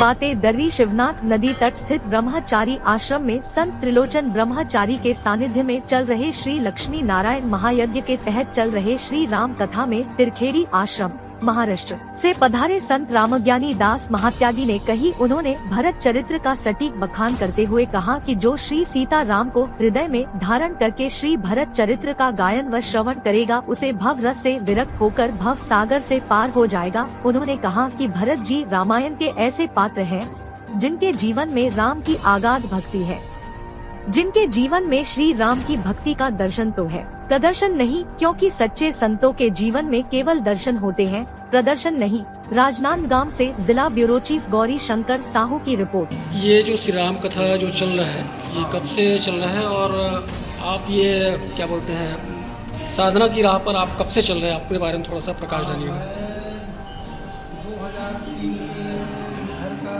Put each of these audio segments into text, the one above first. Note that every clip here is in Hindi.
बातें दर्री शिवनाथ नदी तट स्थित ब्रह्मचारी आश्रम में संत त्रिलोचन ब्रह्मचारी के सानिध्य में चल रहे श्री लक्ष्मी नारायण महायज्ञ के तहत चल रहे श्री राम कथा में तिरखेड़ी आश्रम महाराष्ट्र से पधारे संत रामज्ञानी दास महात्यागी ने कही। उन्होंने भरत चरित्र का सटीक बखान करते हुए कहा कि जो श्री सीता राम को हृदय में धारण करके श्री भरत चरित्र का गायन व श्रवण करेगा उसे भव रस से विरक्त होकर भव सागर से पार हो जाएगा। उन्होंने कहा कि भरत जी रामायण के ऐसे पात्र हैं जिनके जीवन में राम की आगाध भक्ति है, जिनके जीवन में श्री राम की भक्ति का दर्शन तो है, प्रदर्शन नहीं, क्योंकि सच्चे संतों के जीवन में केवल दर्शन होते हैं, प्रदर्शन नहीं। राजनांदगांव से जिला ब्यूरो चीफ गौरी शंकर साहू की रिपोर्ट। ये जो श्री राम कथा जो चल रहा है ये कब से चल रहा है और आप ये क्या बोलते हैं साधना की राह पर आप कब से चल रहे हैं, आपके बारे में थोड़ा सा प्रकाश डालिएगा। 2003 से घर का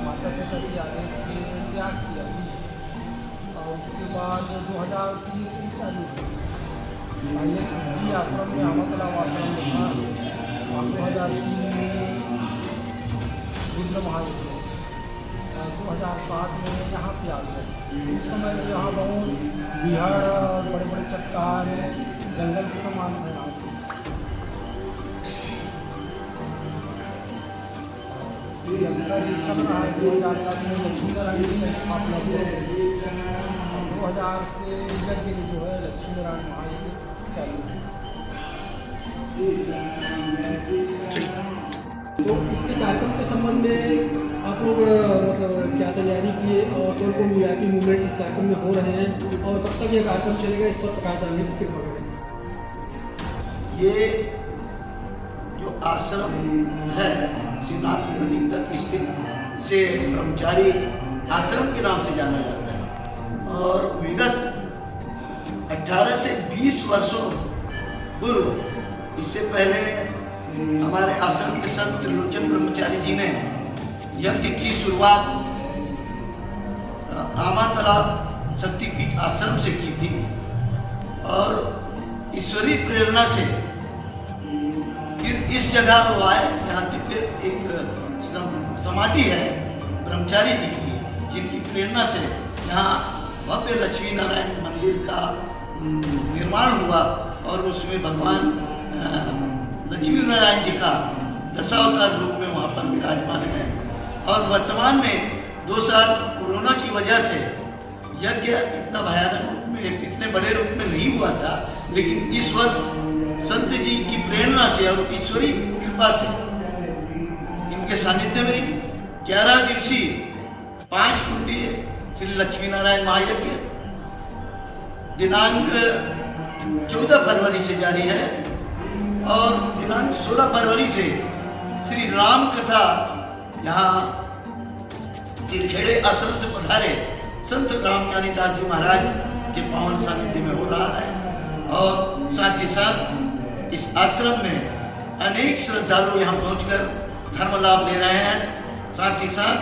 माता पिता के आदेश से त्याग किया और उसके बाद 2003 से चालू पहले जी आश्रम में अहमदलाव आश्रम में था और 2003 में रुद्र महायज्ञ 2007 में यहाँ पे आ गए। उस समय तो यहाँ बहुत बिहाड़ और बड़े बड़े चट्टान जंगल के समान थे यहाँ पे। निरंतर ये चल रहा है। 2010 में लक्ष्मी नारायण जी का स्थापना हुआ और 2000 से यज्ञ जो है लक्ष्मी नारायण महायज्ञ चालू है। तो इसके कार्यक्रम के संबंध में आप लोग मतलब क्या तैयारी किए और कौन कौन वीआईपी मूवमेंट इस कार्यक्रम में हो रहे हैं और कब तक ये कार्यक्रम चलेगा, इस पर प्रकाश डालने की कृपा करें। ये जो आश्रम है शिवनाथ नदी तक स्थित से ब्रह्मचारी आश्रम के नाम से जाना जाता है और विगत 18 से 20 वर्षों पूर्व इससे पहले हमारे आश्रम के संत त्रिलोचन ब्रह्मचारी जी ने यज्ञ की शुरुआत आमातालाब शक्तिपीठ आश्रम से की थी और ईश्वरीय प्रेरणा से फिर इस जगह वो आए जहाँ दिव्य एक समाधि है ब्रह्मचारी जी की, जिनकी प्रेरणा से यहाँ भव्य लक्ष्मी नारायण मंदिर का निर्माण हुआ और उसमें भगवान लक्ष्मी नारायण जी का दशावतार रूप में वहाँ पर विराजमान है। और वर्तमान में 2 साल कोरोना की वजह से यज्ञ इतना भयानक रूप में इतने बड़े रूप में नहीं हुआ था, लेकिन इस वर्ष संत जी की प्रेरणा से और ईश्वरी कृपा से इनके सानिध्य में 11 दिवसीय 5 कुंडीय श्री लक्ष्मी नारायण महायज्ञ दिनांक 14 फरवरी से जारी है और दिनांक 16 फरवरी से श्री राम कथा यहाँ तिरखेड़े आश्रम से पधारे संत रामज्ञानी दास जी महाराज के पावन सानिध्य में हो रहा है। और साथ ही साथ इस आश्रम में अनेक श्रद्धालु यहाँ पहुंचकर धर्म लाभ ले रहे हैं। साथ ही साथ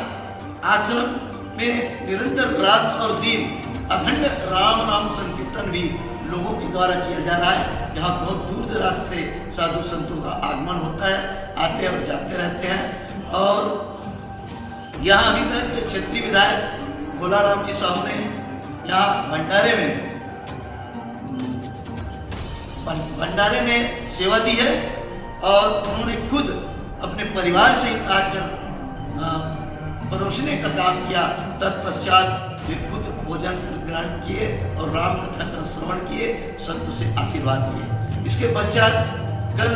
आश्रम में निरंतर रात और दिन अखंड राम नाम संकीर्तन भी लोगों के द्वारा किया जा रहा है। यहाँ बहुत दूर दराज से साधु संतों का आगमन होता है, आते और जाते रहते हैं। और यहाँ अभी तक क्षेत्रीय विधायक भोलाराम जी साहू ने यहाँ भंडारे में सेवा दी है और उन्होंने खुद अपने परिवार से आकर परोसने का काम किया। तत्पश्चात वे खुद भोजन ग्रहण किए और राम कथा का श्रवण किए, संत से आशीर्वाद दिए। इसके पश्चात कल